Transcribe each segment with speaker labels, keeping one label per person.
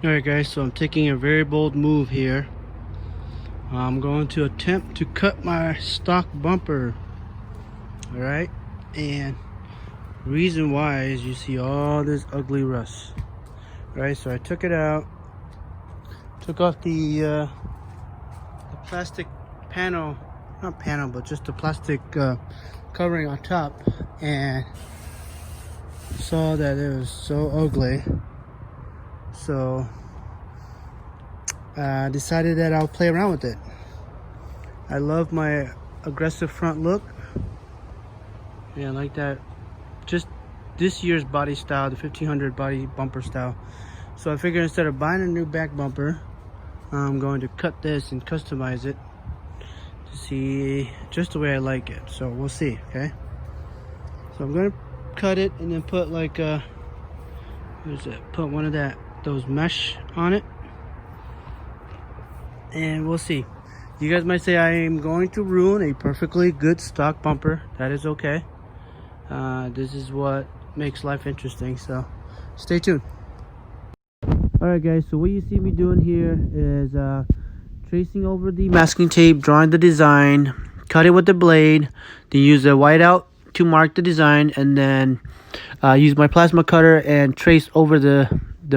Speaker 1: Alright guys, so I'm taking a very bold move here. I'm going to attempt to cut my stock bumper. Alright, and reason why is you see all this ugly rust. Alright, so I took it out, took off the plastic panel, not panel, but just the plastic covering on top, and saw that it was so ugly. So I decided that I'll play around with it. I love my aggressive front look. Yeah, I like that. Just this year's body style, the 1500 body bumper style. So I figured instead of buying a new back bumper, I'm going to cut this and customize it to see just the way I like it. So we'll see, okay? So I'm going to cut it and then put like put one of those mesh on it, and we'll see. You guys might say I am going to ruin a perfectly good stock bumper. That is okay. This is what makes life interesting, so stay tuned. Alright guys, so what you see me doing here is tracing over the masking tape, drawing the design, cut it with the blade, then use a whiteout to mark the design, and then use my plasma cutter and trace over the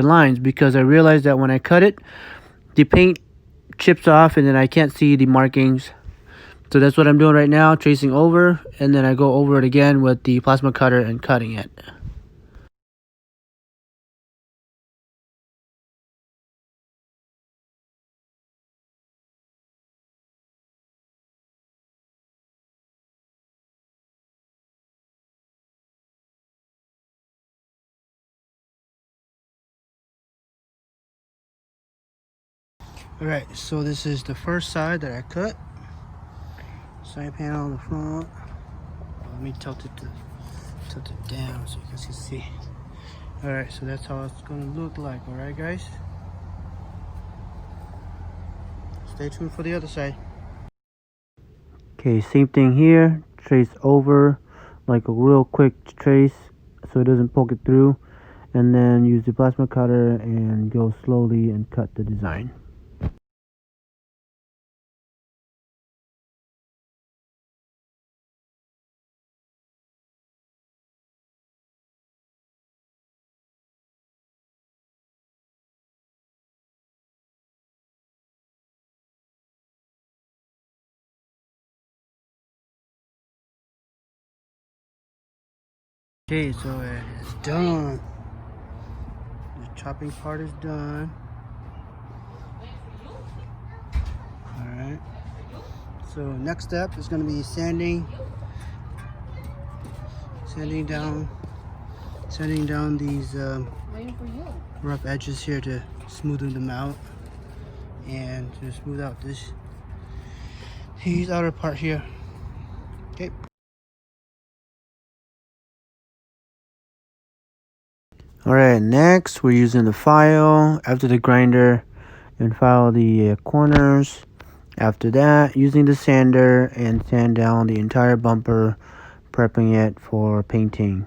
Speaker 1: lines, because I realized that when I cut it, the paint chips off and then I can't see the markings. So that's what I'm doing right now, tracing over, and then I go over it again with the plasma cutter and cutting it. Alright, so this is the first side that I cut. Side panel on the front. Let me tilt it down so you guys can see. Alright, so that's how it's gonna look like. Alright guys, stay tuned for the other side. Okay, same thing here. Trace over like a real quick trace so it doesn't poke it through, and then use the plasma cutter and go slowly and cut the design. Okay, so it's done. The chopping part is done. Alright. So next step is going to be sanding down these rough edges here to smoothen them out, and to smooth out this outer part here. Okay. Alright, next we're using the file after the grinder and file the corners. After that, using the sander and sand down the entire bumper, prepping it for painting.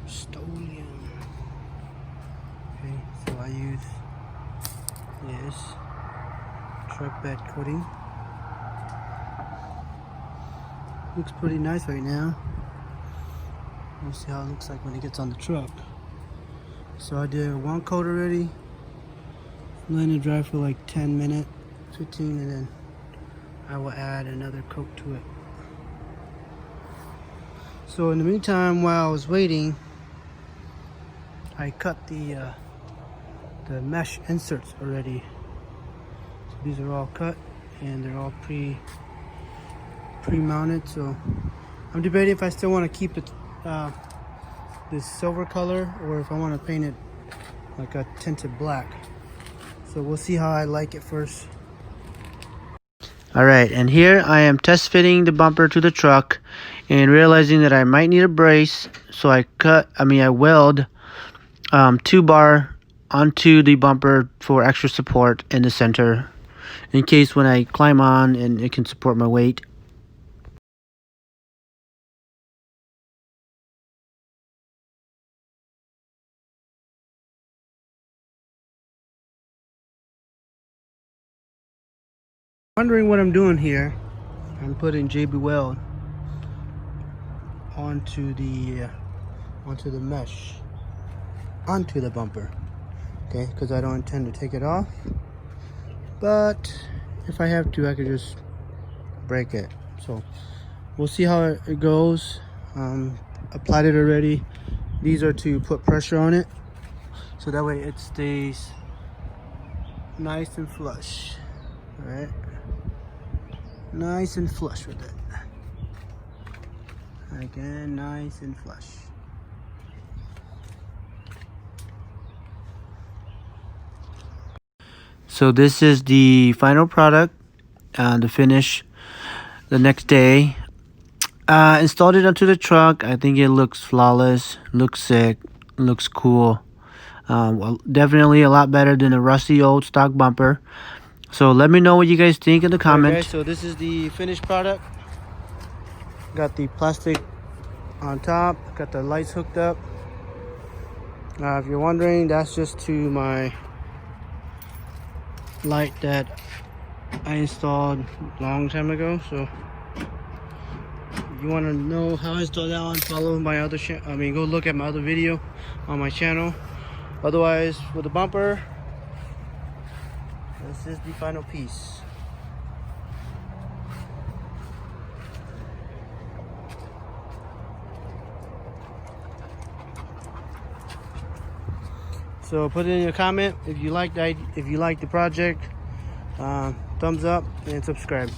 Speaker 1: Stolium. Okay, so I use this truck bed coating. Looks pretty nice right now. We'll see how it looks like when it gets on the truck. So I did one coat already Let it dry for like 10 minutes, 15, and then I will add another coat to it. So in the meantime, while I was waiting, I cut the mesh inserts already. So these are all cut and they're all pre-mounted. So I'm debating if I still want to keep it this silver color or if I want to paint it like a tinted black. So we'll see how I like it first. Alright, and here I am test fitting the bumper to the truck and realizing that I might need a brace. So I weld 2-bar onto the bumper for extra support in the center in case when I climb on and it can support my weight. Wondering what I'm doing here. I'm putting JB Weld onto the mesh onto the bumper, okay, because I don't intend to take it off, but if I have to I could just break it. So we'll see how it goes. Applied it already. These are to put pressure on it so that way it stays nice and flush. All right, nice and flush with it. Again, nice and flush. So this is the final product, the finish the next day. Installed it onto the truck. I think it looks flawless, looks sick, looks cool. Well, definitely a lot better than a rusty old stock bumper. So let me know what you guys think in the comments. Okay, so this is the finished product. Got the plastic on top, got the lights hooked up. If you're wondering, that's just to my light that I installed a long time ago. So if you want to know how I installed that one, follow my other go look at my other video on my channel. Otherwise, with the bumper, this is the final piece. So put it in your comment if you like the project. Thumbs up and subscribe.